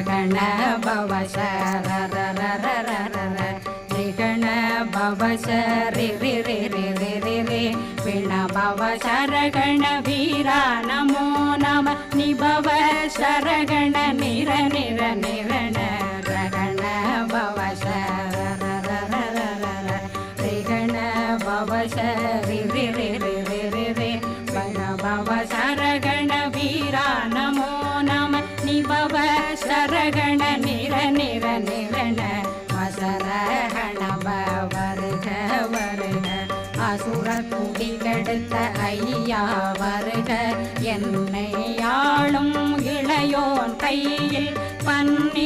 ரகண பவ ரிகண பவ ரி ரி ரி ரி ரி ரி ரி பிண பவ சரகண வீரா நமோ நம நிபவ சரகண நிர நிர நிரண ரகண பவ ரிகண பவ ரி ரி ரி ரி ரி ரி ரி பிண பவ சரகண வீரா நமோ நம நிபவ சரகண நிர நிர நிரண வசரகண வருக வருக அசுர குடி கெடுத்த ஐயா வருக என்னை ஆளும் இளையோன் கையில் பன்னி